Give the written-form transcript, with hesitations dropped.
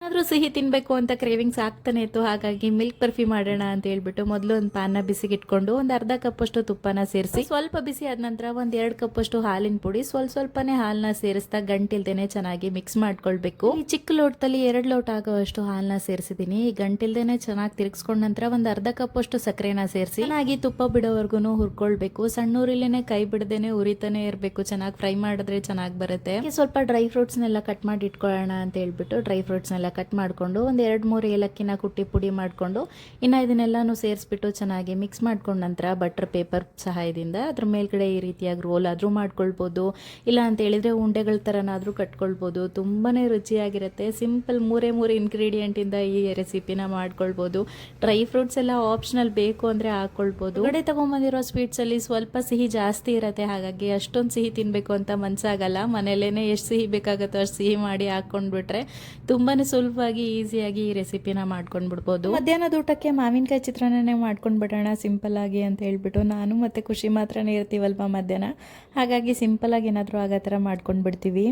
ಏನಾದರೂ ಸಿಹಿ ತಿನ್ನಬೇಕು ಅಂತ ಕ್ರೇವಿಂಗ್ಸ್ ಆಗ್ತಾನೆ ಇತ್ತು. ಹಾಗಾಗಿ ಮಿಲ್ಕ್ ಬರ್ಫಿ ಮಾಡೋಣ ಅಂತ ಹೇಳ್ಬಿಟ್ಟು ಮೊದಲು ಒಂದು ಪ್ಯಾನ್ನ ಬಿಸಿಗಿಟ್ಕೊಂಡು ಒಂದು ಅರ್ಧ ಕಪ್ಪಷ್ಟು ತುಪ್ಪನ ಸೇರಿಸಿ ಸ್ವಲ್ಪ ಬಿಸಿ ಆದ ನಂತರ ಒಂದು 2 ಕಪ್ಪಷ್ಟು ಹಾಲಿನ ಪುಡಿ ಸ್ವಲ್ಪನೇ ಹಾಲನ್ನ ಸೇರಿಸ್ತಾ ಗಂಟಿಲ್ದೇನೆ ಚೆನ್ನಾಗಿ ಮಿಕ್ಸ್ ಮಾಡ್ಕೊಳ್ಬೇಕು. ಈ ಚಿಕ್ಕ ಲೋಟದಲ್ಲಿ 2 ಲೋಟ ಆಗುವಷ್ಟು ಹಾಲನ್ನ ಸೇರಿಸಿದೀನಿ. ಈ ಗಂಟಿಲ್ದೇನೆ ಚೆನ್ನಾಗಿ ತಿರುಗಿಸ್ಕೊಂಡ ನಂತರ ಒಂದು ಅರ್ಧ ಕಪ್ಪಷ್ಟು ಸಕ್ಕರೆನ ಸೇರಿಸಿ ಚೆನ್ನಾಗಿ ತುಪ್ಪ ಬಿಡೋವರೆಗೂ ಹುರ್ಕೊಳ್ಬೇಕು. ಸಣ್ಣ ಉರಿಲೇನೆ ಕೈ ಬಿಡದೇನೆ ಉರಿತಾನೆ ಇರಬೇಕು. ಚೆನ್ನಾಗಿ ಫ್ರೈ ಮಾಡಿದ್ರೆ ಚೆನ್ನಾಗಿ ಬರುತ್ತೆ. ಸ್ವಲ್ಪ ಡ್ರೈ ಫ್ರೂಟ್ಸ್ನೆಲ್ಲ ಕಟ್ ಮಾಡಿ ಇಟ್ಕೊಳ್ಳೋಣ ಅಂತ ಹೇಳ್ಬಿಟ್ಟು ಡ್ರೈ ಫ್ರೂಟ್ಸ್ನೆಲ್ಲ ಕಟ್ ಮಾಡಿಕೊಂಡು ಒಂದು 2-3 ಏಲಕ್ಕಿನ ಕುಟ್ಟಿ ಪುಡಿ ಮಾಡಿಕೊಂಡು ಇನ್ನು ಇದನ್ನೆಲ್ಲಾನು ಸೇರಿಸ್ಬಿಟ್ಟು ಚೆನ್ನಾಗಿ ಮಿಕ್ಸ್ ಮಾಡ್ಕೊಂಡ ನಂತರ ಬಟರ್ ಪೇಪರ್ ಸಹಾಯದಿಂದ ಅದ್ರ ಮೇಲ್ಗಡೆ ಈ ರೀತಿಯಾಗಿ ರೋಲ್ ಆದರೂ ಮಾಡ್ಕೊಳ್ಬೋದು. ಇಲ್ಲ ಅಂತ ಹೇಳಿದ್ರೆ ಉಂಡೆಗಳ ಥರನಾದರೂ ಕಟ್ಕೊಳ್ಬೋದು. ತುಂಬಾ ರುಚಿಯಾಗಿರುತ್ತೆ. ಸಿಂಪಲ್ 3 ಇಂಗ್ರೀಡಿಯೆಂಟಿಂದ ಈ ರೆಸಿಪಿನ ಮಾಡ್ಕೊಳ್ಬೋದು. ಡ್ರೈ ಫ್ರೂಟ್ಸ್ ಎಲ್ಲ ಆಪ್ಷನಲ್, ಬೇಕು ಅಂದರೆ ಹಾಕ್ಕೊಳ್ಬೋದು. ಹೊರಗಡೆ ತೊಗೊಂಬಂದಿರೋ ಸ್ವೀಟ್ಸಲ್ಲಿ ಸ್ವಲ್ಪ ಸಿಹಿ ಜಾಸ್ತಿ ಇರುತ್ತೆ. ಹಾಗಾಗಿ ಅಷ್ಟೊಂದು ಸಿಹಿ ತಿನ್ನಬೇಕು ಅಂತ ಮನಸ್ಸಾಗಲ್ಲ. ಮನೆಯಲ್ಲೇ ಎಷ್ಟು ಸಿಹಿ ಬೇಕಾಗುತ್ತೋ ಅಷ್ಟು ಸಿಹಿ ಮಾಡಿ ಹಾಕ್ಕೊಂಡ್ಬಿಟ್ರೆ ತುಂಬಾ ಸುಲಭವಾಗಿ ಈಸಿಯಾಗಿ ಈ ರೆಸಿಪಿನ ಮಾಡ್ಕೊಂಡು ಬಿಡ್ಬೋದು. ಮಧ್ಯಾಹ್ನದ ಊಟಕ್ಕೆ ಮಾವಿನಕಾಯಿ ಚಿತ್ರಾನ್ನನೇ ಮಾಡ್ಕೊಂಡು ಬಿಡೋಣ ಸಿಂಪಲ್ ಆಗಿ ಅಂತ ಹೇಳ್ಬಿಟ್ಟು ನಾನು ಮತ್ತೆ ಖುಷಿ ಮಾತ್ರನೇ ಇರ್ತೀವಲ್ವ ಮಧ್ಯಾಹ್ನ. ಹಾಗಾಗಿ ಸಿಂಪಲ್ ಆಗಿ ಏನಾದರೂ ಆಗೋ ಥರ ಮಾಡ್ಕೊಂಡು ಬಿಡ್ತೀವಿ.